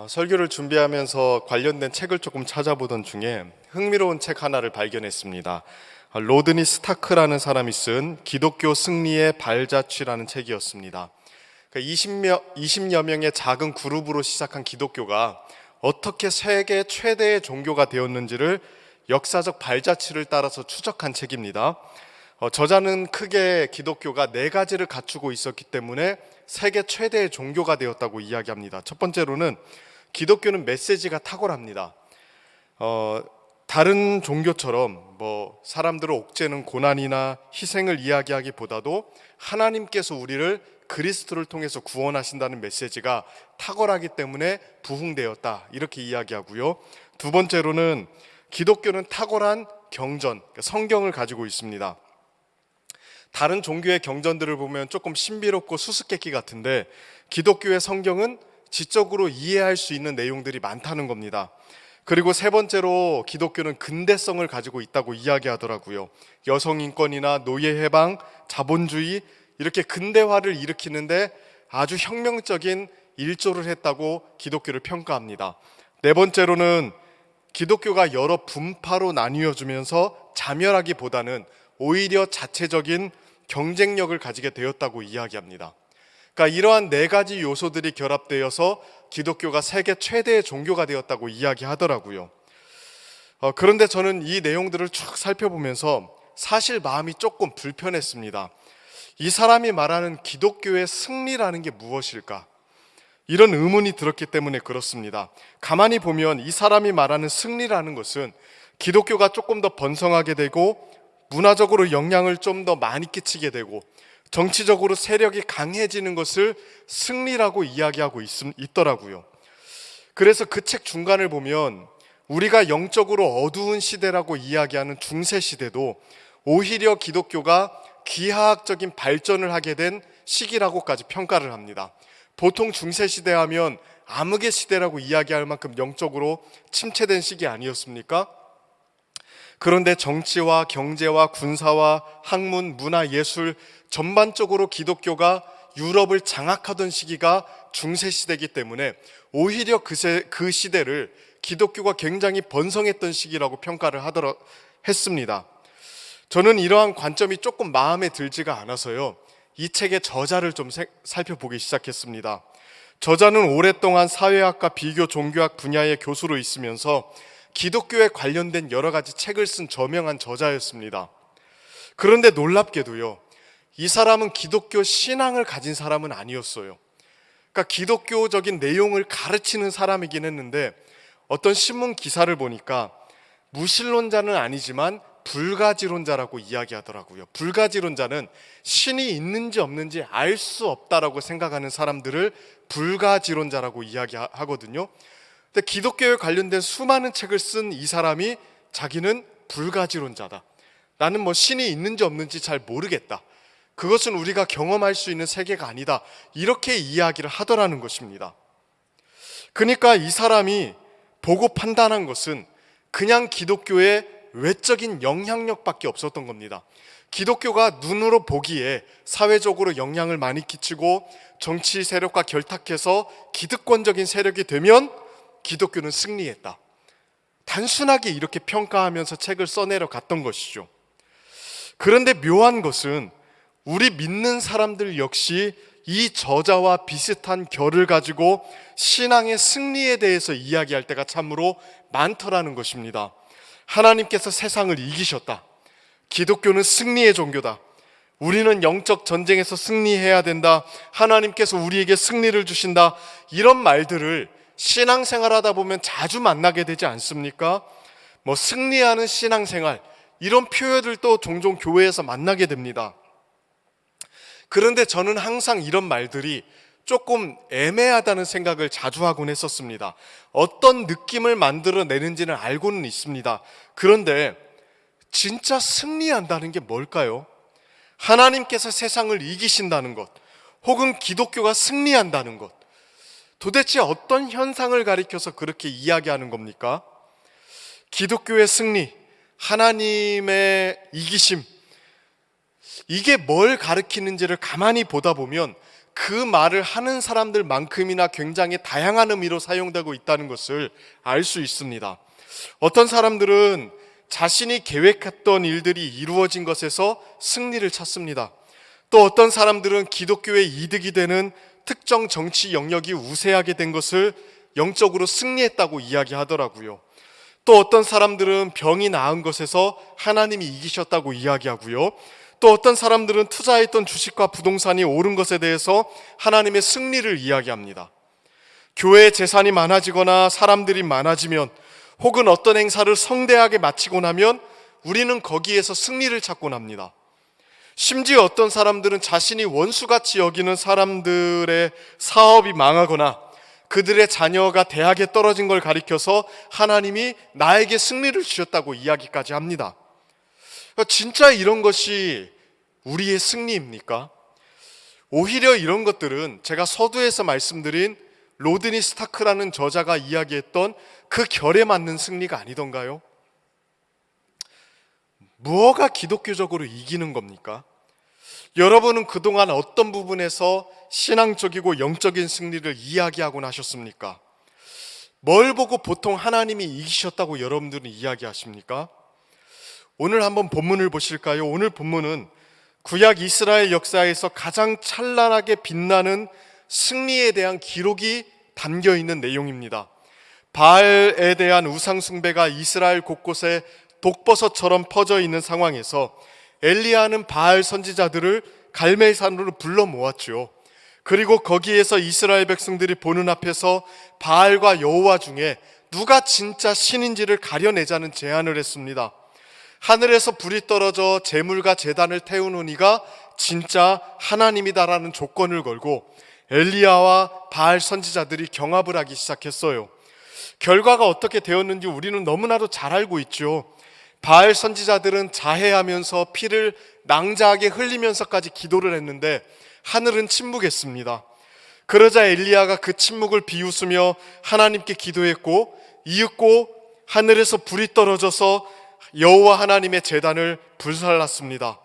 설교를 준비하면서 관련된 책을 조금 찾아보던 중에 흥미로운 책 하나를 발견했습니다. 로드니 스타크라는 사람이 쓴 기독교 승리의 발자취라는 책이었습니다. 20여 명의 작은 그룹으로 시작한 기독교가 어떻게 세계 최대의 종교가 되었는지를 역사적 발자취를 따라서 추적한 책입니다. 저자는 크게 기독교가 네 가지를 갖추고 있었기 때문에 세계 최대의 종교가 되었다고 이야기합니다. 첫 번째로는 기독교는 메시지가 탁월합니다. 다른 종교처럼 사람들을 옥죄는 고난이나 희생을 이야기하기보다도 하나님께서 우리를 그리스도를 통해서 구원하신다는 메시지가 탁월하기 때문에 부흥되었다, 이렇게 이야기하고요. 두 번째로는 기독교는 탁월한 경전, 성경을 가지고 있습니다. 다른 종교의 경전들을 보면 조금 신비롭고 수수께끼 같은데 기독교의 성경은 지적으로 이해할 수 있는 내용들이 많다는 겁니다. 그리고 세 번째로 기독교는 근대성을 가지고 있다고 이야기하더라고요. 여성 인권이나 노예 해방, 자본주의, 이렇게 근대화를 일으키는데 아주 혁명적인 일조를 했다고 기독교를 평가합니다. 네 번째로는 기독교가 여러 분파로 나뉘어지면서 자멸하기보다는 오히려 자체적인 경쟁력을 가지게 되었다고 이야기합니다. 그러니까 이러한 네 가지 요소들이 결합되어서 기독교가 세계 최대의 종교가 되었다고 이야기하더라고요. 그런데 저는 이 내용들을 쭉 살펴보면서 사실 마음이 조금 불편했습니다. 이 사람이 말하는 기독교의 승리라는 게 무엇일까? 이런 의문이 들었기 때문에 그렇습니다. 가만히 보면 이 사람이 말하는 승리라는 것은 기독교가 조금 더 번성하게 되고 문화적으로 영향을 좀 더 많이 끼치게 되고 정치적으로 세력이 강해지는 것을 승리라고 이야기하고 있더라고요. 그래서 그 책 중간을 보면 우리가 영적으로 어두운 시대라고 이야기하는 중세 시대도 오히려 기독교가 기하학적인 발전을 하게 된 시기라고까지 평가를 합니다. 보통 중세 시대 하면 암흑의 시대라고 이야기할 만큼 영적으로 침체된 시기 아니었습니까? 그런데 정치와 경제와 군사와 학문, 문화, 예술 전반적으로 기독교가 유럽을 장악하던 시기가 중세시대이기 때문에 오히려 그 시대를 기독교가 굉장히 번성했던 시기라고 평가를 했습니다. 저는 이러한 관점이 조금 마음에 들지가 않아서요, 이 책의 저자를 좀 살펴보기 시작했습니다. 저자는 오랫동안 사회학과 비교 종교학 분야의 교수로 있으면서 기독교에 관련된 여러 가지 책을 쓴 저명한 저자였습니다. 그런데 놀랍게도요, 이 사람은 기독교 신앙을 가진 사람은 아니었어요. 그러니까 기독교적인 내용을 가르치는 사람이긴 했는데 어떤 신문 기사를 보니까 무신론자는 아니지만 불가지론자라고 이야기하더라고요. 불가지론자는 신이 있는지 없는지 알 수 없다라고 생각하는 사람들을 불가지론자라고 이야기하거든요. 근데 기독교에 관련된 수많은 책을 쓴 이 사람이 자기는 불가지론자다. 나는 신이 있는지 없는지 잘 모르겠다. 그것은 우리가 경험할 수 있는 세계가 아니다. 이렇게 이야기를 하더라는 것입니다. 그러니까 이 사람이 보고 판단한 것은 그냥 기독교의 외적인 영향력밖에 없었던 겁니다. 기독교가 눈으로 보기에 사회적으로 영향을 많이 끼치고 정치 세력과 결탁해서 기득권적인 세력이 되면 기독교는 승리했다. 단순하게 이렇게 평가하면서 책을 써내려 갔던 것이죠. 그런데 묘한 것은 우리 믿는 사람들 역시 이 저자와 비슷한 결을 가지고 신앙의 승리에 대해서 이야기할 때가 참으로 많더라는 것입니다. 하나님께서 세상을 이기셨다. 기독교는 승리의 종교다. 우리는 영적 전쟁에서 승리해야 된다. 하나님께서 우리에게 승리를 주신다. 이런 말들을 신앙생활하다 보면 자주 만나게 되지 않습니까? 승리하는 신앙생활, 이런 표현들도 종종 교회에서 만나게 됩니다. 그런데 저는 항상 이런 말들이 조금 애매하다는 생각을 자주 하곤 했었습니다. 어떤 느낌을 만들어내는지는 알고는 있습니다. 그런데 진짜 승리한다는 게 뭘까요? 하나님께서 세상을 이기신다는 것, 혹은 기독교가 승리한다는 것, 도대체 어떤 현상을 가리켜서 그렇게 이야기하는 겁니까? 기독교의 승리, 하나님의 이기심, 이게 뭘 가리키는지를 가만히 보다 보면 그 말을 하는 사람들만큼이나 굉장히 다양한 의미로 사용되고 있다는 것을 알 수 있습니다. 어떤 사람들은 자신이 계획했던 일들이 이루어진 것에서 승리를 찾습니다. 또 어떤 사람들은 기독교의 이득이 되는 특정 정치 영역이 우세하게 된 것을 영적으로 승리했다고 이야기하더라고요. 또 어떤 사람들은 병이 나은 것에서 하나님이 이기셨다고 이야기하고요. 또 어떤 사람들은 투자했던 주식과 부동산이 오른 것에 대해서 하나님의 승리를 이야기합니다. 교회의 재산이 많아지거나 사람들이 많아지면, 혹은 어떤 행사를 성대하게 마치고 나면 우리는 거기에서 승리를 찾곤 합니다. 심지어 어떤 사람들은 자신이 원수같이 여기는 사람들의 사업이 망하거나 그들의 자녀가 대학에 떨어진 걸 가리켜서 하나님이 나에게 승리를 주셨다고 이야기까지 합니다. 진짜 이런 것이 우리의 승리입니까? 오히려 이런 것들은 제가 서두에서 말씀드린 로드니 스타크라는 저자가 이야기했던 그 결에 맞는 승리가 아니던가요? 무엇가 기독교적으로 이기는 겁니까? 여러분은 그동안 어떤 부분에서 신앙적이고 영적인 승리를 이야기하곤 하셨습니까? 뭘 보고 보통 하나님이 이기셨다고 여러분들은 이야기하십니까? 오늘 한번 본문을 보실까요? 오늘 본문은 구약 이스라엘 역사에서 가장 찬란하게 빛나는 승리에 대한 기록이 담겨 있는 내용입니다. 바알에 대한 우상 숭배가 이스라엘 곳곳에 독버섯처럼 퍼져 있는 상황에서 엘리야는 바알 선지자들을 갈멜산으로 불러 모았죠. 그리고 거기에서 이스라엘 백성들이 보는 앞에서 바알과 여호와 중에 누가 진짜 신인지를 가려내자는 제안을 했습니다. 하늘에서 불이 떨어져 제물과 제단을 태우는 이가 진짜 하나님이다라는 조건을 걸고 엘리야와 바알 선지자들이 경합을 하기 시작했어요. 결과가 어떻게 되었는지 우리는 너무나도 잘 알고 있죠. 바알 선지자들은 자해하면서 피를 낭자하게 흘리면서까지 기도를 했는데 하늘은 침묵했습니다. 그러자 엘리야가 그 침묵을 비웃으며 하나님께 기도했고, 이윽고 하늘에서 불이 떨어져서 여호와 하나님의 제단을 불살랐습니다.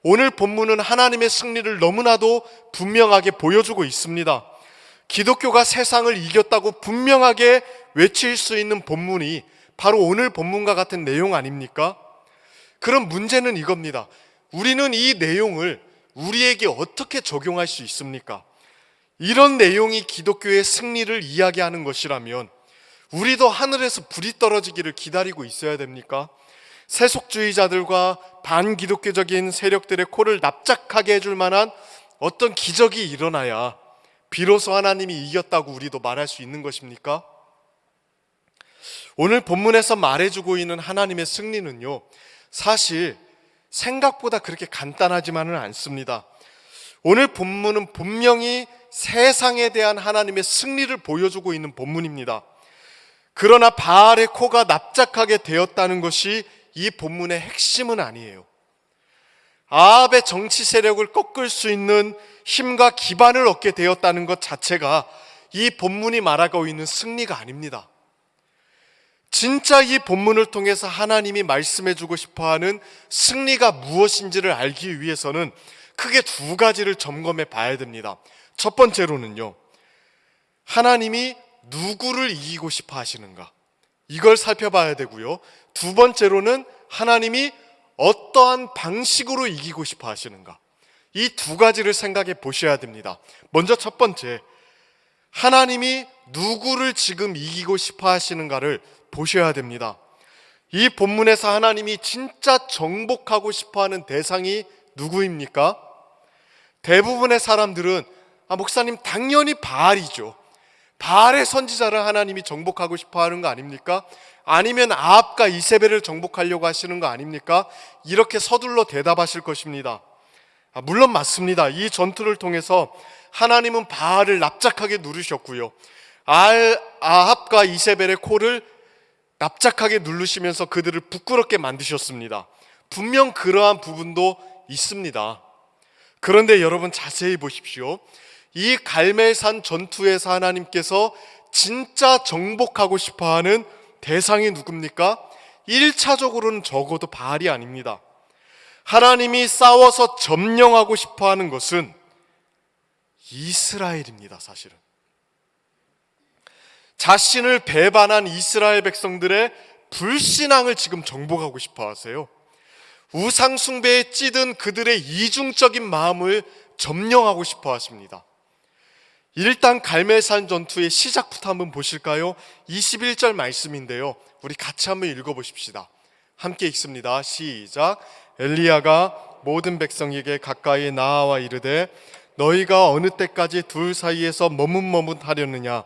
오늘 본문은 하나님의 승리를 너무나도 분명하게 보여주고 있습니다. 기독교가 세상을 이겼다고 분명하게 외칠 수 있는 본문이 바로 오늘 본문과 같은 내용 아닙니까? 그럼 문제는 이겁니다. 우리는 이 내용을 우리에게 어떻게 적용할 수 있습니까? 이런 내용이 기독교의 승리를 이야기하는 것이라면 우리도 하늘에서 불이 떨어지기를 기다리고 있어야 됩니까? 세속주의자들과 반기독교적인 세력들의 코를 납작하게 해줄 만한 어떤 기적이 일어나야 비로소 하나님이 이겼다고 우리도 말할 수 있는 것입니까? 오늘 본문에서 말해주고 있는 하나님의 승리는요, 사실 생각보다 그렇게 간단하지만은 않습니다. 오늘 본문은 분명히 세상에 대한 하나님의 승리를 보여주고 있는 본문입니다. 그러나 바알의 코가 납작하게 되었다는 것이 이 본문의 핵심은 아니에요. 아합의 정치 세력을 꺾을 수 있는 힘과 기반을 얻게 되었다는 것 자체가 이 본문이 말하고 있는 승리가 아닙니다. 진짜 이 본문을 통해서 하나님이 말씀해주고 싶어하는 승리가 무엇인지를 알기 위해서는 크게 두 가지를 점검해 봐야 됩니다. 첫 번째로는요, 하나님이 누구를 이기고 싶어 하시는가, 이걸 살펴봐야 되고요. 두 번째로는 하나님이 어떠한 방식으로 이기고 싶어 하시는가, 이 두 가지를 생각해 보셔야 됩니다. 먼저 첫 번째, 하나님이 누구를 지금 이기고 싶어 하시는가를 보셔야 됩니다. 이 본문에서 하나님이 진짜 정복하고 싶어하는 대상이 누구입니까? 대부분의 사람들은 목사님 당연히 바알이죠. 바알의 선지자를 하나님이 정복하고 싶어하는 거 아닙니까? 아니면 아합과 이세벨을 정복하려고 하시는 거 아닙니까? 이렇게 서둘러 대답하실 것입니다. 물론 맞습니다. 이 전투를 통해서 하나님은 바알을 납작하게 누르셨고요, 아합과 이세벨의 코를 납작하게 누르시면서 그들을 부끄럽게 만드셨습니다. 분명 그러한 부분도 있습니다. 그런데 여러분 자세히 보십시오. 이 갈멜산 전투에서 하나님께서 진짜 정복하고 싶어하는 대상이 누굽니까? 1차적으로는 적어도 바알이 아닙니다. 하나님이 싸워서 점령하고 싶어하는 것은 이스라엘입니다. 사실은 자신을 배반한 이스라엘 백성들의 불신앙을 지금 정복하고 싶어 하세요. 우상 숭배에 찌든 그들의 이중적인 마음을 점령하고 싶어 하십니다. 일단 갈멜산 전투의 시작부터 한번 보실까요? 21절 말씀인데요, 우리 같이 한번 읽어보십시다. 함께 읽습니다. 시작. 엘리야가 모든 백성에게 가까이 나아와 이르되 너희가 어느 때까지 둘 사이에서 머뭇머뭇하려느냐.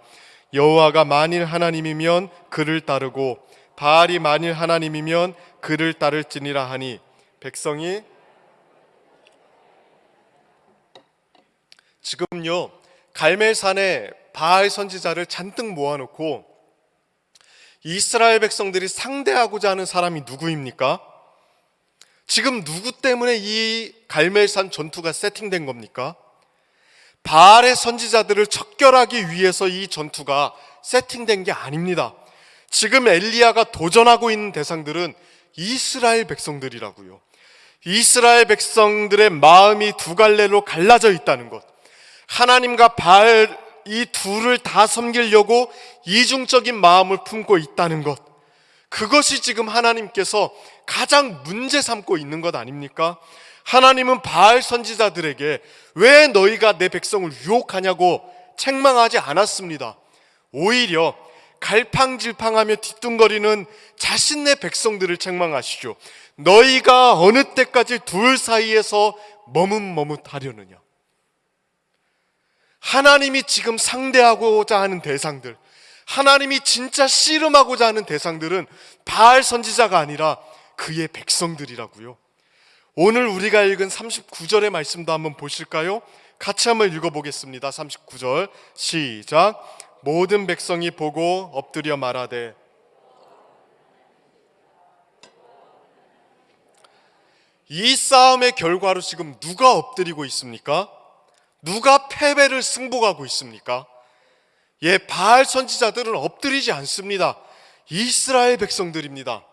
여호와가 만일 하나님이면 그를 따르고 바알이 만일 하나님이면 그를 따를지니라 하니 백성이 지금요 갈멜산에 바알 선지자를 잔뜩 모아놓고 이스라엘 백성들이 상대하고자 하는 사람이 누구입니까? 지금 누구 때문에 이 갈멜산 전투가 세팅된 겁니까? 바알의 선지자들을 척결하기 위해서 이 전투가 세팅된 게 아닙니다. 지금 엘리야가 도전하고 있는 대상들은 이스라엘 백성들이라고요. 이스라엘 백성들의 마음이 두 갈래로 갈라져 있다는 것, 하나님과 바알 이 둘을 다 섬기려고 이중적인 마음을 품고 있다는 것, 그것이 지금 하나님께서 가장 문제 삼고 있는 것 아닙니까? 하나님은 바알 선지자들에게 왜 너희가 내 백성을 유혹하냐고 책망하지 않았습니다. 오히려 갈팡질팡하며 뒤뚱거리는 자신의 백성들을 책망하시죠. 너희가 어느 때까지 둘 사이에서 머뭇머뭇하려느냐. 하나님이 지금 상대하고자 하는 대상들, 하나님이 진짜 씨름하고자 하는 대상들은 바알 선지자가 아니라 그의 백성들이라고요. 오늘 우리가 읽은 39절의 말씀도 한번 보실까요? 같이 한번 읽어보겠습니다. 39절 시작. 모든 백성이 보고 엎드려 말하되. 이 싸움의 결과로 지금 누가 엎드리고 있습니까? 누가 패배를 승복하고 있습니까? 바알 선지자들은 엎드리지 않습니다. 이스라엘 백성들입니다.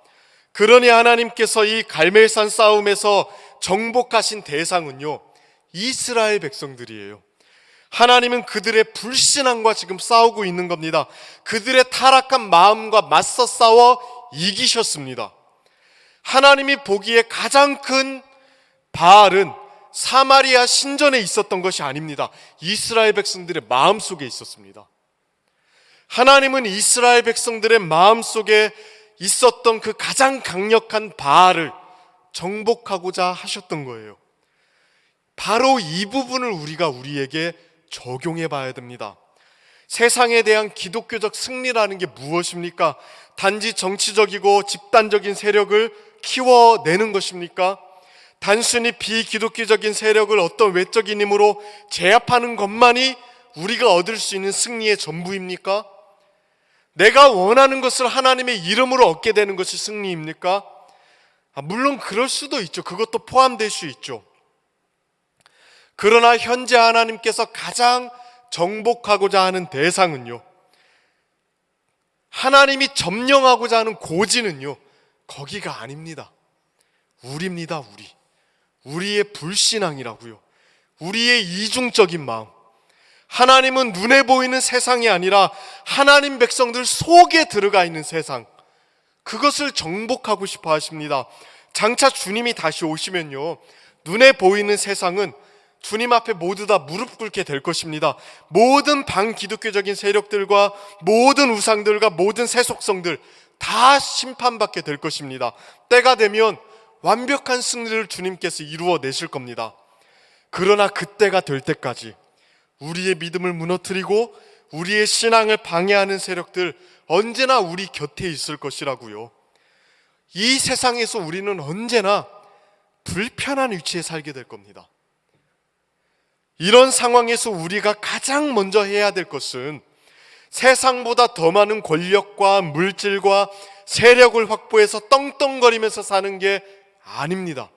그러니 하나님께서 이 갈멜산 싸움에서 정복하신 대상은요, 이스라엘 백성들이에요. 하나님은 그들의 불신앙과 지금 싸우고 있는 겁니다. 그들의 타락한 마음과 맞서 싸워 이기셨습니다. 하나님이 보기에 가장 큰 바알은 사마리아 신전에 있었던 것이 아닙니다. 이스라엘 백성들의 마음속에 있었습니다. 하나님은 이스라엘 백성들의 마음속에 있었던 그 가장 강력한 바알을 정복하고자 하셨던 거예요. 바로 이 부분을 우리가 우리에게 적용해 봐야 됩니다. 세상에 대한 기독교적 승리라는 게 무엇입니까? 단지 정치적이고 집단적인 세력을 키워내는 것입니까? 단순히 비기독교적인 세력을 어떤 외적인 힘으로 제압하는 것만이 우리가 얻을 수 있는 승리의 전부입니까? 내가 원하는 것을 하나님의 이름으로 얻게 되는 것이 승리입니까? 물론 그럴 수도 있죠. 그것도 포함될 수 있죠. 그러나 현재 하나님께서 가장 정복하고자 하는 대상은요, 하나님이 점령하고자 하는 고지는요, 거기가 아닙니다. 우리입니다. 우리의 불신앙이라고요. 우리의 이중적인 마음. 하나님은 눈에 보이는 세상이 아니라 하나님 백성들 속에 들어가 있는 세상, 그것을 정복하고 싶어 하십니다. 장차 주님이 다시 오시면요, 눈에 보이는 세상은 주님 앞에 모두 다 무릎 꿇게 될 것입니다. 모든 반기독교적인 세력들과 모든 우상들과 모든 세속성들 다 심판받게 될 것입니다. 때가 되면 완벽한 승리를 주님께서 이루어내실 겁니다. 그러나 그때가 될 때까지 우리의 믿음을 무너뜨리고 우리의 신앙을 방해하는 세력들 언제나 우리 곁에 있을 것이라고요. 이 세상에서 우리는 언제나 불편한 위치에 살게 될 겁니다. 이런 상황에서 우리가 가장 먼저 해야 될 것은 세상보다 더 많은 권력과 물질과 세력을 확보해서 떵떵거리면서 사는 게 아닙니다.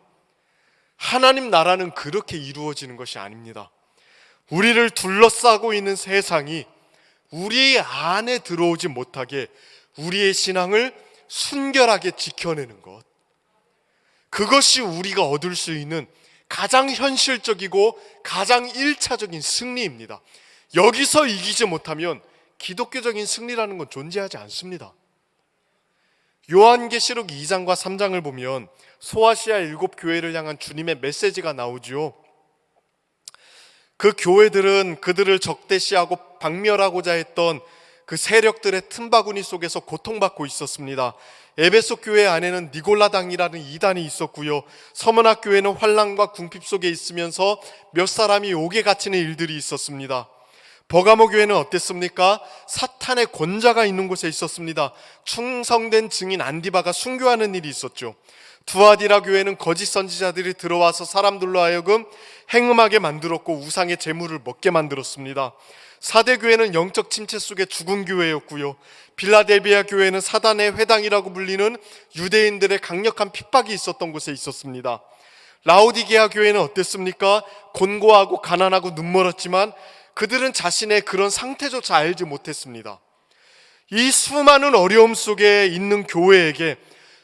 하나님 나라는 그렇게 이루어지는 것이 아닙니다. 우리를 둘러싸고 있는 세상이 우리 안에 들어오지 못하게 우리의 신앙을 순결하게 지켜내는 것, 그것이 우리가 얻을 수 있는 가장 현실적이고 가장 1차적인 승리입니다. 여기서 이기지 못하면 기독교적인 승리라는 건 존재하지 않습니다. 요한계시록 2장과 3장을 보면 소아시아 7교회를 향한 주님의 메시지가 나오죠. 그 교회들은 그들을 적대시하고 박멸하고자 했던 그 세력들의 틈바구니 속에서 고통받고 있었습니다. 에베소 교회 안에는 니골라당이라는 이단이 있었고요, 서문학 교회는 환난과 궁핍 속에 있으면서 몇 사람이 옥에 갇히는 일들이 있었습니다. 버가모 교회는 어땠습니까? 사탄의 권자가 있는 곳에 있었습니다. 충성된 증인 안디바가 순교하는 일이 있었죠. 두아디라 교회는 거짓 선지자들이 들어와서 사람들로 하여금 행음하게 만들었고 우상의 제물을 먹게 만들었습니다. 사대 교회는 영적 침체 속에 죽은 교회였고요, 빌라델비아 교회는 사단의 회당이라고 불리는 유대인들의 강력한 핍박이 있었던 곳에 있었습니다. 라오디게아 교회는 어땠습니까? 곤고하고 가난하고 눈멀었지만 그들은 자신의 그런 상태조차 알지 못했습니다. 이 수많은 어려움 속에 있는 교회에게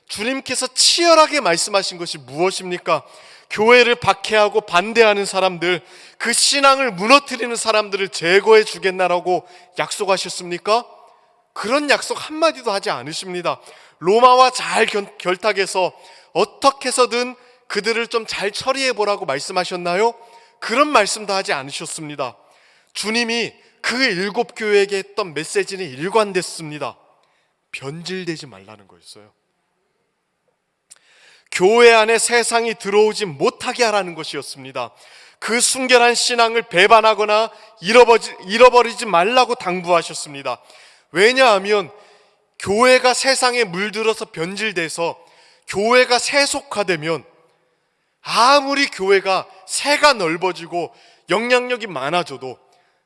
주님께서 치열하게 말씀하신 것이 무엇입니까? 교회를 박해하고 반대하는 사람들, 그 신앙을 무너뜨리는 사람들을 제거해 주겠나라고 약속하셨습니까? 그런 약속 한마디도 하지 않으십니다. 로마와 잘 결탁해서 어떻게 해서든 그들을 좀 잘 처리해 보라고 말씀하셨나요? 그런 말씀도 하지 않으셨습니다. 주님이 그 7교회에게 했던 메시지는 일관됐습니다. 변질되지 말라는 거였어요. 교회 안에 세상이 들어오지 못하게 하라는 것이었습니다. 그 순결한 신앙을 배반하거나 잃어버리지 말라고 당부하셨습니다. 왜냐하면 교회가 세상에 물들어서 변질돼서 교회가 세속화되면 아무리 교회가 세가 넓어지고 영향력이 많아져도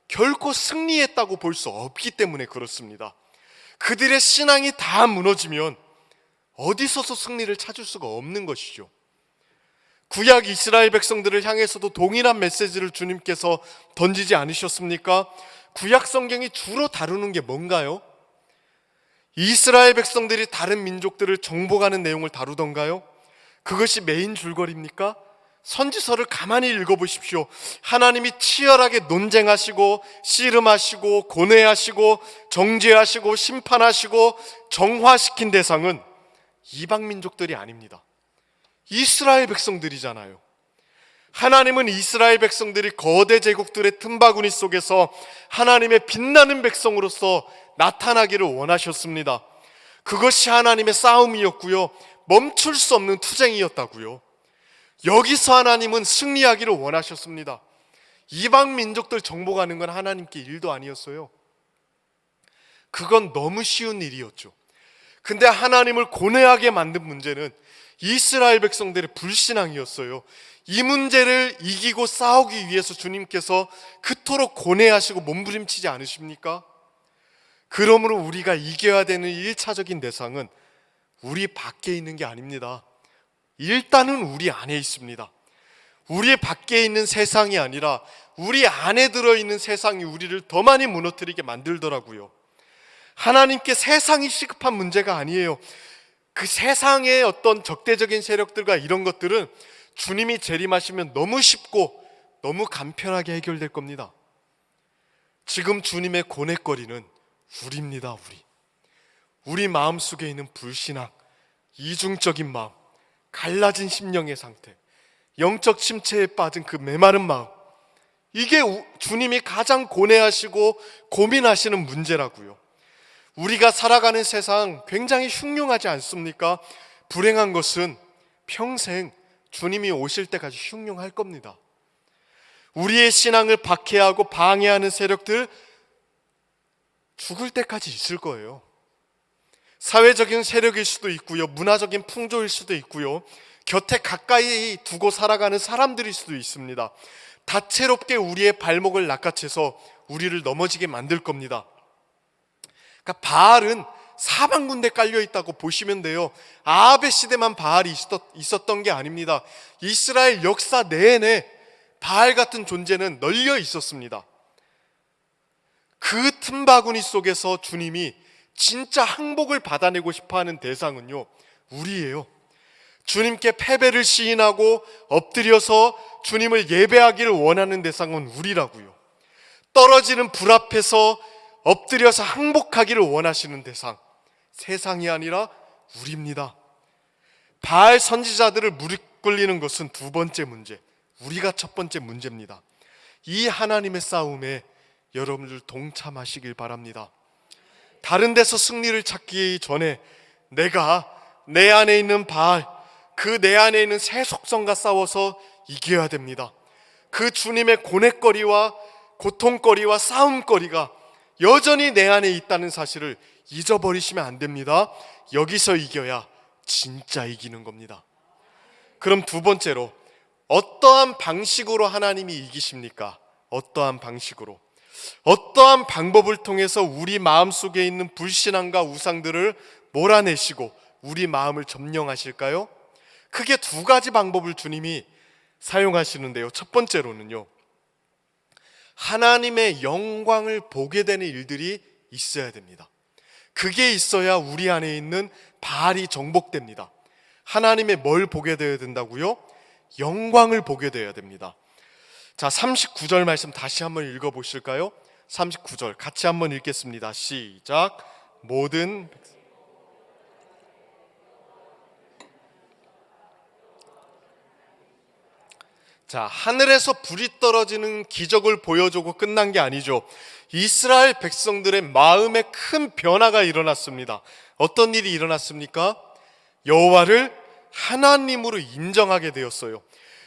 결코 승리했다고 볼 수 없기 때문에 그렇습니다. 그들의 신앙이 다 무너지면 어디서도 승리를 찾을 수가 없는 것이죠. 구약 이스라엘 백성들을 향해서도 동일한 메시지를 주님께서 던지지 않으셨습니까? 구약 성경이 주로 다루는 게 뭔가요? 이스라엘 백성들이 다른 민족들을 정복하는 내용을 다루던가요? 그것이 메인 줄거리입니까? 선지서를 가만히 읽어보십시오. 하나님이 치열하게 논쟁하시고 씨름하시고 고뇌하시고 정죄하시고 심판하시고 정화시킨 대상은 이방 민족들이 아닙니다. 이스라엘 백성들이잖아요. 하나님은 이스라엘 백성들이 거대 제국들의 틈바구니 속에서 하나님의 빛나는 백성으로서 나타나기를 원하셨습니다. 그것이 하나님의 싸움이었고요, 멈출 수 없는 투쟁이었다고요. 여기서 하나님은 승리하기를 원하셨습니다. 이방 민족들 정복하는 건 하나님께 일도 아니었어요. 그건 너무 쉬운 일이었죠. 근데 하나님을 고뇌하게 만든 문제는 이스라엘 백성들의 불신앙이었어요. 이 문제를 이기고 싸우기 위해서 주님께서 그토록 고뇌하시고 몸부림치지 않으십니까? 그러므로 우리가 이겨야 되는 1차적인 대상은 우리 밖에 있는 게 아닙니다. 일단은 우리 안에 있습니다. 우리 밖에 있는 세상이 아니라 우리 안에 들어있는 세상이 우리를 더 많이 무너뜨리게 만들더라고요. 하나님께 세상이 시급한 문제가 아니에요. 그 세상의 어떤 적대적인 세력들과 이런 것들은 주님이 재림하시면 너무 쉽고 너무 간편하게 해결될 겁니다. 지금 주님의 고뇌거리는 우리입니다. 우리 마음속에 있는 불신앙, 이중적인 마음, 갈라진 심령의 상태, 영적 침체에 빠진 그 메마른 마음, 이게 주님이 가장 고뇌하시고 고민하시는 문제라고요. 우리가 살아가는 세상 굉장히 흉흉하지 않습니까? 불행한 것은 평생 주님이 오실 때까지 흉흉할 겁니다. 우리의 신앙을 박해하고 방해하는 세력들 죽을 때까지 있을 거예요. 사회적인 세력일 수도 있고요, 문화적인 풍조일 수도 있고요, 곁에 가까이 두고 살아가는 사람들일 수도 있습니다. 다채롭게 우리의 발목을 낚아채서 우리를 넘어지게 만들 겁니다. 그러니까 바알은 사방군데 깔려 있다고 보시면 돼요. 아합의 시대만 바알이 있었던 게 아닙니다. 이스라엘 역사 내내 바알 같은 존재는 널려 있었습니다. 그 틈바구니 속에서 주님이 진짜 항복을 받아내고 싶어하는 대상은요, 우리예요. 주님께 패배를 시인하고 엎드려서 주님을 예배하기를 원하는 대상은 우리라고요. 떨어지는 불 앞에서 엎드려서 항복하기를 원하시는 대상, 세상이 아니라 우리입니다. 바알 선지자들을 무릎 꿇리는 것은 두 번째 문제, 우리가 첫 번째 문제입니다. 이 하나님의 싸움에 여러분들 동참하시길 바랍니다. 다른 데서 승리를 찾기 전에 내가 내 안에 있는 바알, 그 내 안에 있는 새 속성과 싸워서 이겨야 됩니다. 그 주님의 고뇌거리와 고통거리와 싸움거리가 여전히 내 안에 있다는 사실을 잊어버리시면 안 됩니다. 여기서 이겨야 진짜 이기는 겁니다. 그럼 두 번째로, 어떠한 방식으로 하나님이 이기십니까? 어떠한 방식으로, 어떠한 방법을 통해서 우리 마음속에 있는 불신앙과 우상들을 몰아내시고 우리 마음을 점령하실까요? 크게 두 가지 방법을 주님이 사용하시는데요. 첫 번째로는요, 하나님의 영광을 보게 되는 일들이 있어야 됩니다. 그게 있어야 우리 안에 있는 바알이 정복됩니다. 하나님의 뭘 보게 되어야 된다고요? 영광을 보게 되어야 됩니다. 자, 39절 말씀 다시 한번 읽어보실까요? 39절 같이 한번 읽겠습니다. 시작. 모든 자, 하늘에서 불이 떨어지는 기적을 보여주고 끝난 게 아니죠. 이스라엘 백성들의 마음에 큰 변화가 일어났습니다. 어떤 일이 일어났습니까? 여호와를 하나님으로 인정하게 되었어요.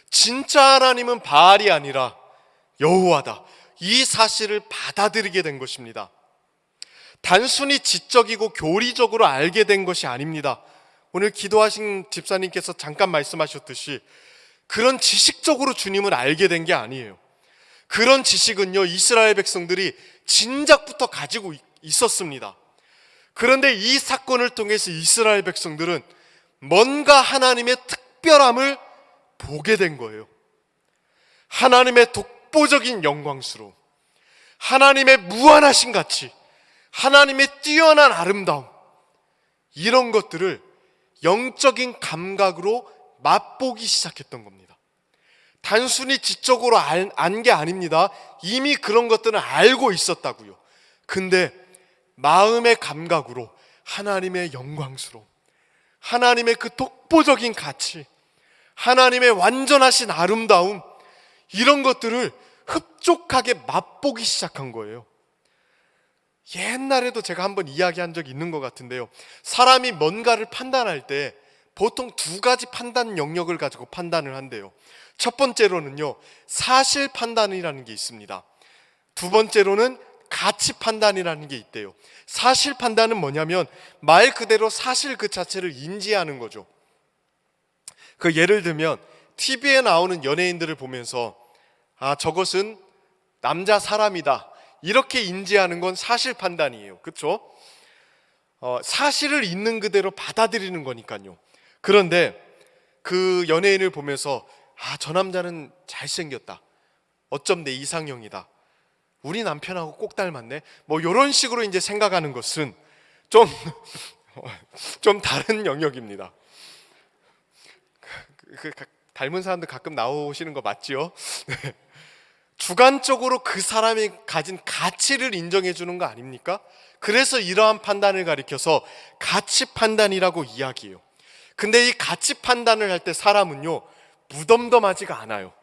진짜 하나님은 바알이 아니라 여호와다, 이 사실을 받아들이게 된 것입니다. 단순히 지적이고 교리적으로 알게 된 것이 아닙니다. 오늘 기도하신 집사님께서 잠깐 말씀하셨듯이 그런 지식적으로 주님을 알게 된 게 아니에요. 그런 지식은요, 이스라엘 백성들이 진작부터 가지고 있었습니다. 그런데 이 사건을 통해서 이스라엘 백성들은 뭔가 하나님의 특별함을 보게 된 거예요. 하나님의 독보적인 영광스러움, 하나님의 무한하신 가치, 하나님의 뛰어난 아름다움, 이런 것들을 영적인 감각으로 맛보기 시작했던 겁니다. 단순히 지적으로 안 게 아닙니다. 이미 그런 것들은 알고 있었다고요. 근데 마음의 감각으로 하나님의 영광스러움, 하나님의 그 독보적인 가치, 하나님의 완전하신 아름다움, 이런 것들을 흡족하게 맛보기 시작한 거예요. 옛날에도 제가 한번 이야기한 적이 있는 것 같은데요, 사람이 뭔가를 판단할 때 보통 두 가지 판단 영역을 가지고 판단을 한대요. 첫 번째로는요, 사실 판단이라는 게 있습니다. 두 번째로는 가치 판단이라는 게 있대요. 사실 판단은 뭐냐면 말 그대로 사실 그 자체를 인지하는 거죠. 그 예를 들면 TV에 나오는 연예인들을 보면서 아, 저것은 남자 사람이다, 이렇게 인지하는 건 사실 판단이에요. 그렇죠? 사실을 있는 그대로 받아들이는 거니까요. 그런데 그 연예인을 보면서 아, 저 남자는 잘생겼다, 어쩜 내 이상형이다, 우리 남편하고 꼭 닮았네, 뭐 이런 식으로 이제 생각하는 것은 좀 다른 영역입니다. 닮은 사람들 가끔 나오시는 거 맞지요? 네. 주관적으로 그 사람이 가진 가치를 인정해 주는 거 아닙니까? 그래서 이러한 판단을 가리켜서 가치 판단이라고 이야기해요. 근데 이 가치 판단을 할 때 사람은요, 무덤덤하지가 않아요.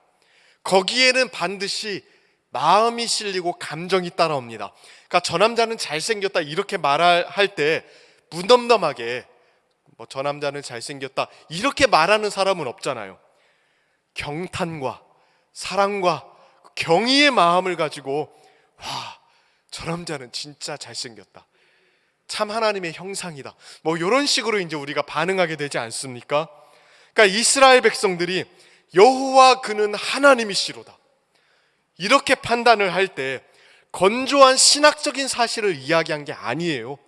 거기에는 반드시 마음이 실리고 감정이 따라옵니다. 그러니까 저 남자는 잘생겼다 이렇게 말할 때 무덤덤하게 뭐 저 남자는 잘생겼다 이렇게 말하는 사람은 없잖아요. 경탄과 사랑과 경의의 마음을 가지고 와, 저 남자는 진짜 잘생겼다, 참 하나님의 형상이다, 뭐 이런 식으로 이제 우리가 반응하게 되지 않습니까? 그러니까 이스라엘 백성들이 여호와 그는 하나님이시로다 이렇게 판단을 할 때 건조한 신학적인 사실을 이야기한 게 아니에요.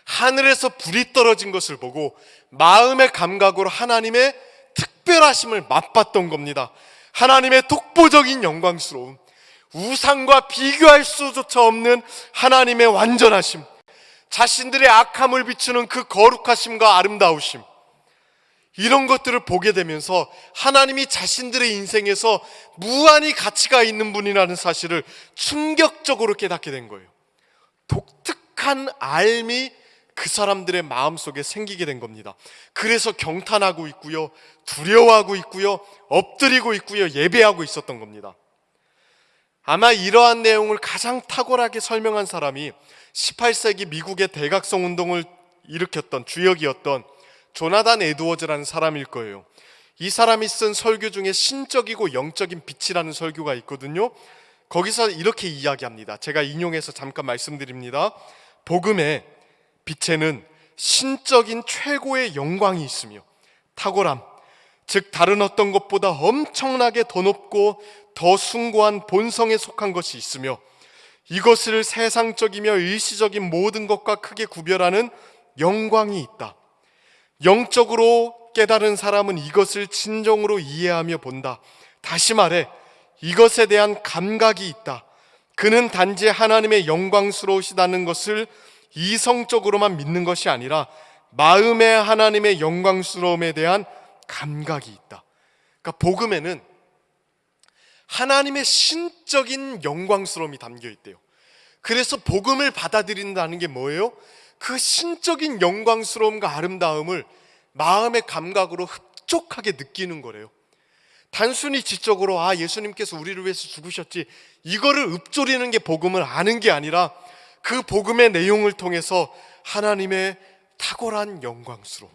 하늘에서 불이 떨어진 것을 보고 마음의 감각으로 하나님의 특별하심을 맛봤던 겁니다. 하나님의 독보적인 영광스러움, 우상과 비교할 수조차 없는 하나님의 완전하심, 자신들의 악함을 비추는 그 거룩하심과 아름다우심, 이런 것들을 보게 되면서 하나님이 자신들의 인생에서 무한히 가치가 있는 분이라는 사실을 충격적으로 깨닫게 된 거예요. 독특한 알미 그 사람들의 마음속에 생기게 된 겁니다. 그래서 경탄하고 있고요, 두려워하고 있고요, 엎드리고 있고요, 예배하고 있었던 겁니다. 아마 이러한 내용을 가장 탁월하게 설명한 사람이 18세기 미국의 대각성 운동을 일으켰던 주역이었던 조나단 에드워즈라는 사람일 거예요. 이 사람이 쓴 설교 중에 신적이고 영적인 빛이라는 설교가 있거든요. 거기서 이렇게 이야기합니다. 제가 인용해서 잠깐 말씀드립니다. 복음의 빛에는 신적인 최고의 영광이 있으며 탁월함, 즉 다른 어떤 것보다 엄청나게 더 높고 더 숭고한 본성에 속한 것이 있으며 이것을 세상적이며 일시적인 모든 것과 크게 구별하는 영광이 있다. 영적으로 깨달은 사람은 이것을 진정으로 이해하며 본다. 다시 말해 이것에 대한 감각이 있다. 그는 단지 하나님의 영광스러우시다는 것을 이성적으로만 믿는 것이 아니라 마음에 하나님의 영광스러움에 대한 감각이 있다. 그러니까 복음에는 하나님의 신적인 영광스러움이 담겨 있대요. 그래서 복음을 받아들인다는 게 뭐예요? 그 신적인 영광스러움과 아름다움을 마음의 감각으로 흡족하게 느끼는 거래요. 단순히 지적으로 예수님께서 우리를 위해서 죽으셨지 이거를 읊조리는 게 복음을 아는 게 아니라 그 복음의 내용을 통해서 하나님의 탁월한 영광스러움,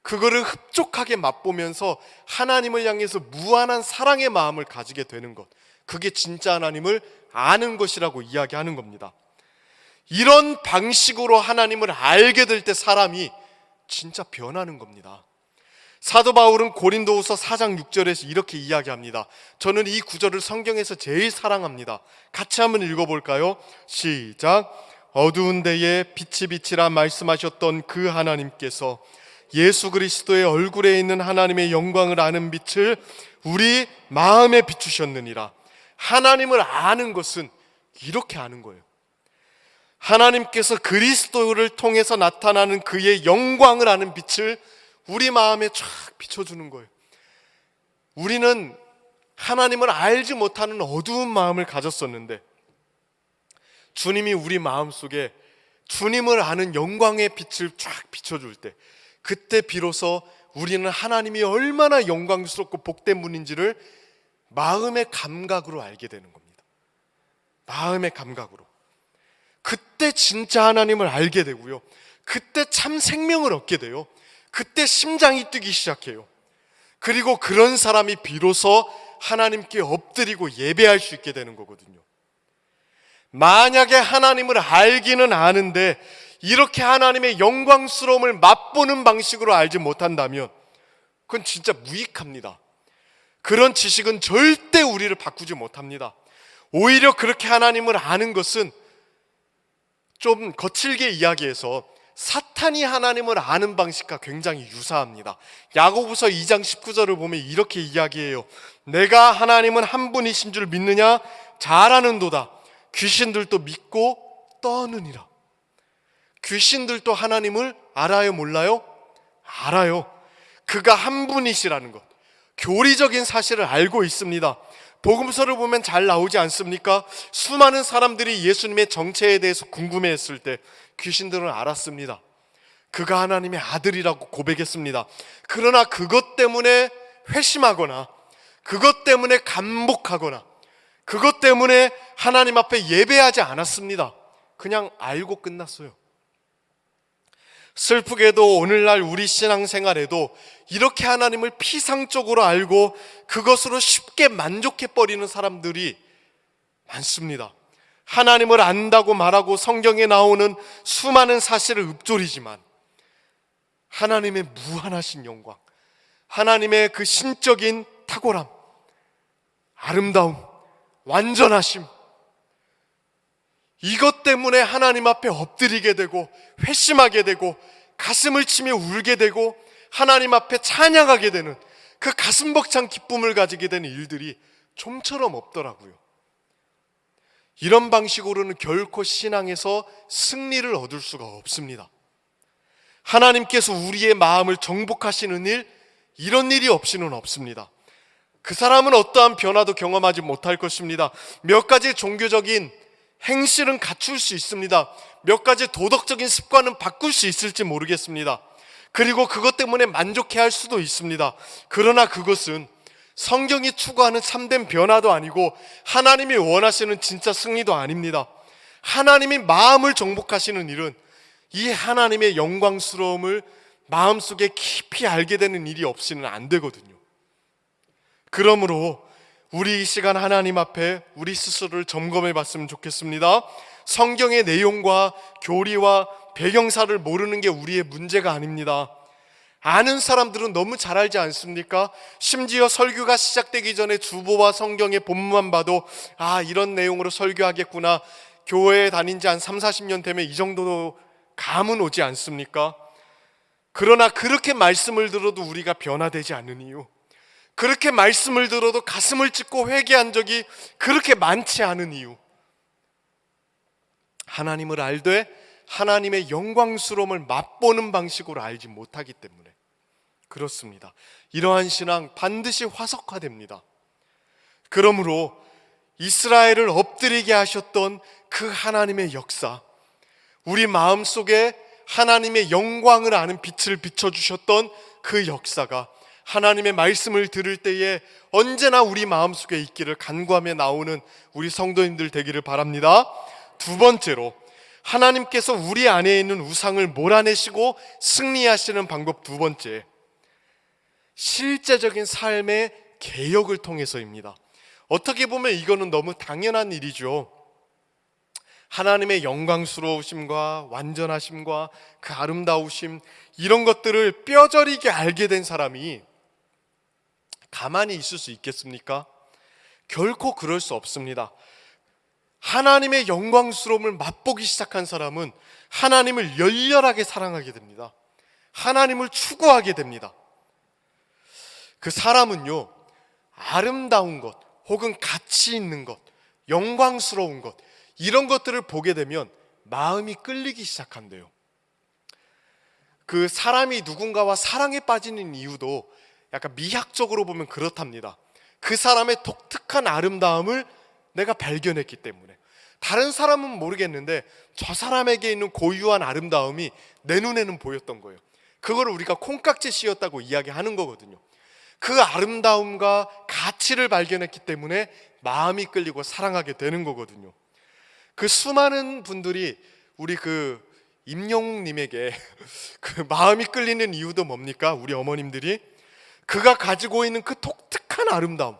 그거를 흡족하게 맛보면서 하나님을 향해서 무한한 사랑의 마음을 가지게 되는 것, 그게 진짜 하나님을 아는 것이라고 이야기하는 겁니다. 이런 방식으로 하나님을 알게 될 때 사람이 진짜 변하는 겁니다. 사도 바울은 고린도후서 4장 6절에서 이렇게 이야기합니다. 저는 이 구절을 성경에서 제일 사랑합니다. 같이 한번 읽어볼까요? 시작. 어두운 데에 빛이 빛이라 말씀하셨던 그 하나님께서 예수 그리스도의 얼굴에 있는 하나님의 영광을 아는 빛을 우리 마음에 비추셨느니라. 하나님을 아는 것은 이렇게 아는 거예요. 하나님께서 그리스도를 통해서 나타나는 그의 영광을 아는 빛을 우리 마음에 쫙 비춰주는 거예요. 우리는 하나님을 알지 못하는 어두운 마음을 가졌었는데 주님이 우리 마음속에 주님을 아는 영광의 빛을 쫙 비춰줄 때, 그때 비로소 우리는 하나님이 얼마나 영광스럽고 복된 분인지를 마음의 감각으로 알게 되는 겁니다. 마음의 감각으로. 그때 진짜 하나님을 알게 되고요, 그때 참 생명을 얻게 돼요. 그때 심장이 뛰기 시작해요. 그리고 그런 사람이 비로소 하나님께 엎드리고 예배할 수 있게 되는 거거든요. 만약에 하나님을 알기는 아는데 이렇게 하나님의 영광스러움을 맛보는 방식으로 알지 못한다면 그건 진짜 무익합니다. 그런 지식은 절대 우리를 바꾸지 못합니다. 오히려 그렇게 하나님을 아는 것은 좀 거칠게 이야기해서 사탄이 하나님을 아는 방식과 굉장히 유사합니다. 야고보서 2장 19절을 보면 이렇게 이야기해요. 내가 하나님은 한 분이신 줄 믿느냐? 잘 아는도다. 귀신들도 믿고 떠느니라. 귀신들도 하나님을 알아요, 몰라요? 알아요. 그가 한 분이시라는 것, 교리적인 사실을 알고 있습니다. 복음서를 보면 잘 나오지 않습니까? 수많은 사람들이 예수님의 정체에 대해서 궁금해했을 때 귀신들은 알았습니다. 그가 하나님의 아들이라고 고백했습니다. 그러나 그것 때문에 회심하거나 그것 때문에 감복하거나 그것 때문에 하나님 앞에 예배하지 않았습니다. 그냥 알고 끝났어요. 슬프게도 오늘날 우리 신앙생활에도 이렇게 하나님을 피상적으로 알고 그것으로 쉽게 만족해버리는 사람들이 많습니다. 하나님을 안다고 말하고 성경에 나오는 수많은 사실을 읊조리지만 하나님의 무한하신 영광, 하나님의 그 신적인 탁월함, 아름다움, 완전하심, 이것 때문에 하나님 앞에 엎드리게 되고 회심하게 되고 가슴을 치며 울게 되고 하나님 앞에 찬양하게 되는 그 가슴 벅찬 기쁨을 가지게 되는 일들이 좀처럼 없더라고요. 이런 방식으로는 결코 신앙에서 승리를 얻을 수가 없습니다. 하나님께서 우리의 마음을 정복하시는 일, 이런 일이 없이는 없습니다. 그 사람은 어떠한 변화도 경험하지 못할 것입니다. 몇 가지 종교적인 행실은 갖출 수 있습니다. 몇 가지 도덕적인 습관은 바꿀 수 있을지 모르겠습니다. 그리고 그것 때문에 만족해 할 수도 있습니다. 그러나 그것은 성경이 추구하는 참된 변화도 아니고 하나님이 원하시는 진짜 승리도 아닙니다. 하나님이 마음을 정복하시는 일은 이 하나님의 영광스러움을 마음속에 깊이 알게 되는 일이 없이는 안 되거든요. 그러므로 우리 이 시간 하나님 앞에 우리 스스로를 점검해 봤으면 좋겠습니다. 성경의 내용과 교리와 배경사를 모르는 게 우리의 문제가 아닙니다. 아는 사람들은 너무 잘 알지 않습니까? 심지어 설교가 시작되기 전에 주보와 성경의 본문만 봐도 이런 내용으로 설교하겠구나, 교회에 다닌 지 한 30-40년 되면 이 정도 감은 오지 않습니까? 그러나 그렇게 말씀을 들어도 우리가 변화되지 않는 이유, 그렇게 말씀을 들어도 가슴을 찢고 회개한 적이 그렇게 많지 않은 이유, 하나님을 알되 하나님의 영광스러움을 맛보는 방식으로 알지 못하기 때문에 그렇습니다. 이러한 신앙 반드시 화석화됩니다. 그러므로 이스라엘을 엎드리게 하셨던 그 하나님의 역사, 우리 마음속에 하나님의 영광을 아는 빛을 비춰주셨던 그 역사가 하나님의 말씀을 들을 때에 언제나 우리 마음속에 있기를 간구하며 나오는 우리 성도님들 되기를 바랍니다. 두 번째로, 하나님께서 우리 안에 있는 우상을 몰아내시고 승리하시는 방법 두 번째, 실제적인 삶의 개혁을 통해서입니다. 어떻게 보면 이거는 너무 당연한 일이죠. 하나님의 영광스러우심과 완전하심과 그 아름다우심, 이런 것들을 뼈저리게 알게 된 사람이 가만히 있을 수 있겠습니까? 결코 그럴 수 없습니다. 하나님의 영광스러움을 맛보기 시작한 사람은 하나님을 열렬하게 사랑하게 됩니다. 하나님을 추구하게 됩니다. 그 사람은요, 아름다운 것 혹은 가치 있는 것, 영광스러운 것, 이런 것들을 보게 되면 마음이 끌리기 시작한대요. 그 사람이 누군가와 사랑에 빠지는 이유도 약간 미학적으로 보면 그렇답니다. 그 사람의 독특한 아름다움을 내가 발견했기 때문에. 다른 사람은 모르겠는데 저 사람에게 있는 고유한 아름다움이 내 눈에는 보였던 거예요. 그거를 우리가 콩깍지 씌었다고 이야기하는 거거든요. 그 아름다움과 가치를 발견했기 때문에 마음이 끌리고 사랑하게 되는 거거든요. 그 수많은 분들이 우리 그 임영웅님에게 그 마음이 끌리는 이유도 뭡니까? 우리 어머님들이 그가 가지고 있는 그 독특한 아름다움,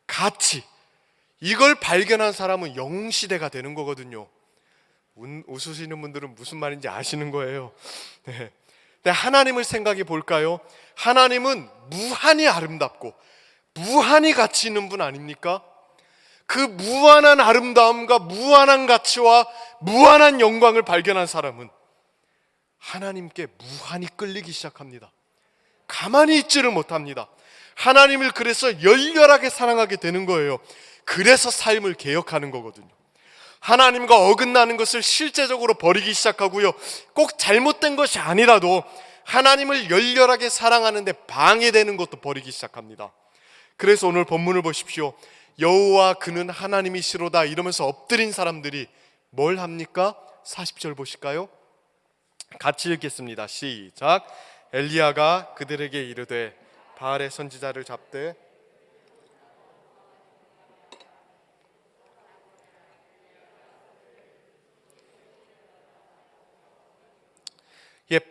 가치, 이걸 발견한 사람은 영웅시대가 되는 거거든요. 웃으시는 분들은 무슨 말인지 아시는 거예요. 네. 근데 하나님을 생각해 볼까요? 하나님은 무한히 아름답고 무한히 가치 있는 분 아닙니까? 그 무한한 아름다움과 무한한 가치와 무한한 영광을 발견한 사람은 하나님께 무한히 끌리기 시작합니다. 가만히 있지를 못합니다. 하나님을 그래서 열렬하게 사랑하게 되는 거예요. 그래서 삶을 개혁하는 거거든요. 하나님과 어긋나는 것을 실제적으로 버리기 시작하고요, 꼭 잘못된 것이 아니라도 하나님을 열렬하게 사랑하는데 방해되는 것도 버리기 시작합니다. 그래서 오늘 본문을 보십시오. 여호와 그는 하나님이시로다 이러면서 엎드린 사람들이 뭘 합니까? 40절 보실까요? 같이 읽겠습니다. 시작. 엘리야가 그들에게 이르되 바알의 선지자를 잡되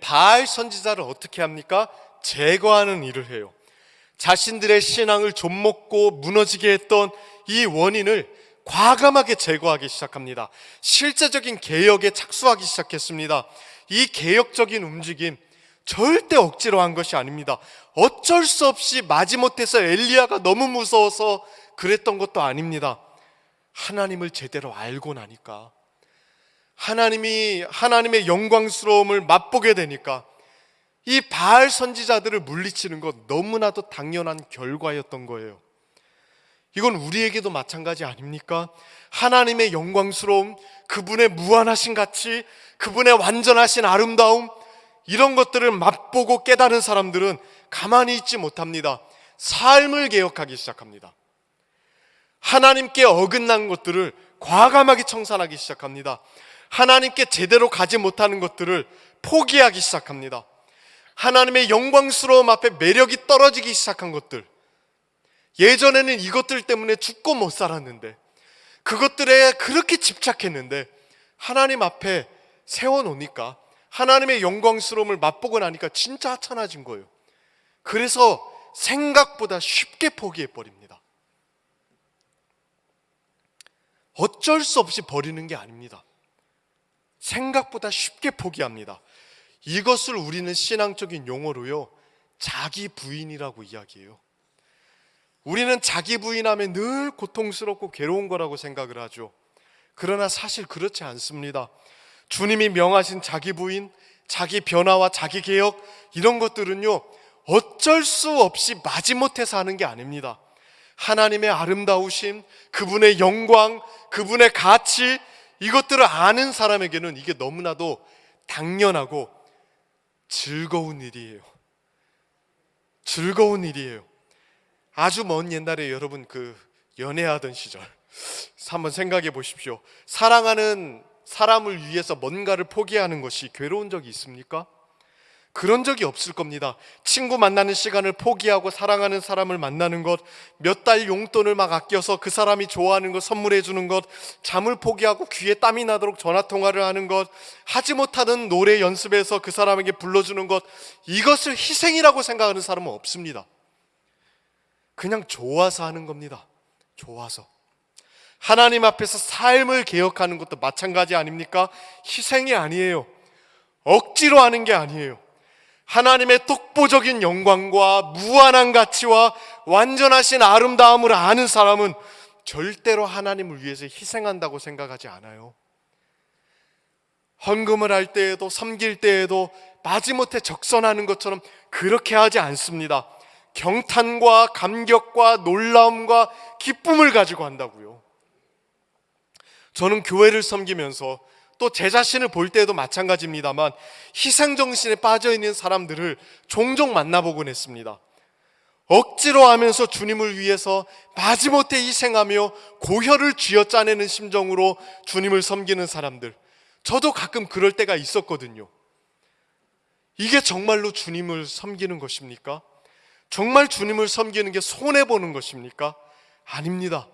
바알 선지자를 어떻게 합니까? 제거하는 일을 해요. 자신들의 신앙을 좀먹고 무너지게 했던 이 원인을 과감하게 제거하기 시작합니다. 실제적인 개혁에 착수하기 시작했습니다. 이 개혁적인 움직임 절대 억지로 한 것이 아닙니다. 어쩔 수 없이 마지못해서 엘리야가 너무 무서워서 그랬던 것도 아닙니다. 하나님을 제대로 알고 나니까, 하나님의 영광스러움을 맛보게 되니까 이 바알 선지자들을 물리치는 것 너무나도 당연한 결과였던 거예요. 이건 우리에게도 마찬가지 아닙니까? 하나님의 영광스러움, 그분의 무한하신 가치, 그분의 완전하신 아름다움, 이런 것들을 맛보고 깨달은 사람들은 가만히 있지 못합니다. 삶을 개혁하기 시작합니다. 하나님께 어긋난 것들을 과감하게 청산하기 시작합니다. 하나님께 제대로 가지 못하는 것들을 포기하기 시작합니다. 하나님의 영광스러움 앞에 매력이 떨어지기 시작한 것들, 예전에는 이것들 때문에 죽고 못 살았는데, 그것들에 그렇게 집착했는데 하나님 앞에 세워놓으니까, 하나님의 영광스러움을 맛보고 나니까 진짜 하찮아진 거예요. 그래서 생각보다 쉽게 포기해버립니다. 어쩔 수 없이 버리는 게 아닙니다. 생각보다 쉽게 포기합니다. 이것을 우리는 신앙적인 용어로요, 자기 부인이라고 이야기해요. 우리는 자기 부인하면 늘 고통스럽고 괴로운 거라고 생각을 하죠. 그러나 사실 그렇지 않습니다. 주님이 명하신 자기 부인, 자기 변화와 자기 개혁, 이런 것들은요, 어쩔 수 없이 마지못해서 하는 게 아닙니다. 하나님의 아름다우심, 그분의 영광, 그분의 가치, 이것들을 아는 사람에게는 이게 너무나도 당연하고 즐거운 일이에요. 즐거운 일이에요. 아주 먼 옛날에 여러분 연애하던 시절 한번 생각해 보십시오. 사랑하는 사람을 위해서 뭔가를 포기하는 것이 괴로운 적이 있습니까? 그런 적이 없을 겁니다. 친구 만나는 시간을 포기하고 사랑하는 사람을 만나는 것, 몇 달 용돈을 막 아껴서 그 사람이 좋아하는 것 선물해 주는 것, 잠을 포기하고 귀에 땀이 나도록 전화통화를 하는 것, 하지 못하는 노래 연습해서 그 사람에게 불러주는 것, 이것을 희생이라고 생각하는 사람은 없습니다. 그냥 좋아서 하는 겁니다. 좋아서. 하나님 앞에서 삶을 개혁하는 것도 마찬가지 아닙니까? 희생이 아니에요. 억지로 하는 게 아니에요. 하나님의 독보적인 영광과 무한한 가치와 완전하신 아름다움을 아는 사람은 절대로 하나님을 위해서 희생한다고 생각하지 않아요. 헌금을 할 때에도 섬길 때에도 마지못해 적선하는 것처럼 그렇게 하지 않습니다. 경탄과 감격과 놀라움과 기쁨을 가지고 한다고요. 저는 교회를 섬기면서 또 제 자신을 볼 때도 마찬가지입니다만 희생정신에 빠져있는 사람들을 종종 만나보곤 했습니다. 억지로 하면서 주님을 위해서 마지못해 희생하며 고혈을 쥐어짜내는 심정으로 주님을 섬기는 사람들, 저도 가끔 그럴 때가 있었거든요. 이게 정말로 주님을 섬기는 것입니까? 정말 주님을 섬기는 게 손해보는 것입니까? 아닙니다.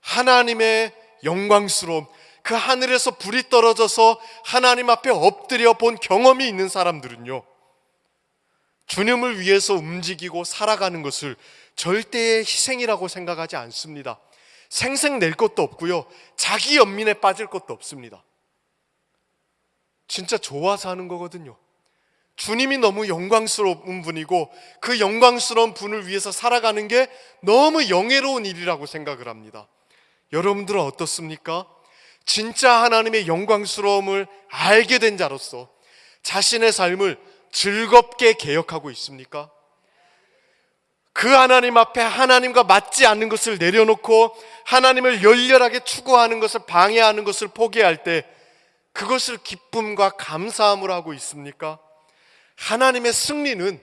하나님의 영광스러움, 그 하늘에서 불이 떨어져서 하나님 앞에 엎드려 본 경험이 있는 사람들은요, 주님을 위해서 움직이고 살아가는 것을 절대의 희생이라고 생각하지 않습니다. 생색 낼 것도 없고요, 자기 연민에 빠질 것도 없습니다. 진짜 좋아서 하는 거거든요. 주님이 너무 영광스러운 분이고 그 영광스러운 분을 위해서 살아가는 게 너무 영예로운 일이라고 생각을 합니다. 여러분들은 어떻습니까? 진짜 하나님의 영광스러움을 알게 된 자로서 자신의 삶을 즐겁게 개혁하고 있습니까? 그 하나님 앞에 하나님과 맞지 않는 것을 내려놓고 하나님을 열렬하게 추구하는 것을 방해하는 것을 포기할 때 그것을 기쁨과 감사함으로 하고 있습니까? 하나님의 승리는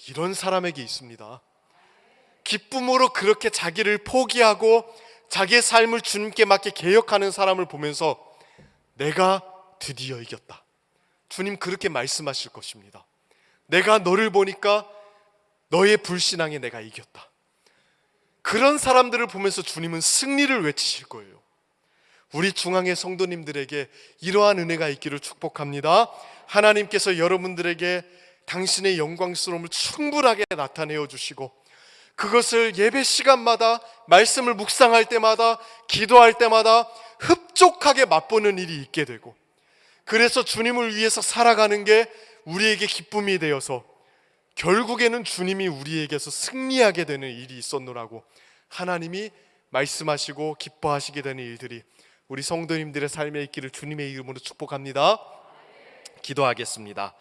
이런 사람에게 있습니다. 기쁨으로 그렇게 자기를 포기하고 자기의 삶을 주님께 맞게 개혁하는 사람을 보면서 내가 드디어 이겼다, 주님 그렇게 말씀하실 것입니다. 내가 너를 보니까 너의 불신앙에 내가 이겼다. 그런 사람들을 보면서 주님은 승리를 외치실 거예요. 우리 중앙의 성도님들에게 이러한 은혜가 있기를 축복합니다. 하나님께서 여러분들에게 당신의 영광스러움을 충분하게 나타내어 주시고 그것을 예배 시간마다, 말씀을 묵상할 때마다, 기도할 때마다 흡족하게 맛보는 일이 있게 되고, 그래서 주님을 위해서 살아가는 게 우리에게 기쁨이 되어서 결국에는 주님이 우리에게서 승리하게 되는 일이 있었노라고 하나님이 말씀하시고 기뻐하시게 되는 일들이 우리 성도님들의 삶에 있기를 주님의 이름으로 축복합니다. 기도하겠습니다.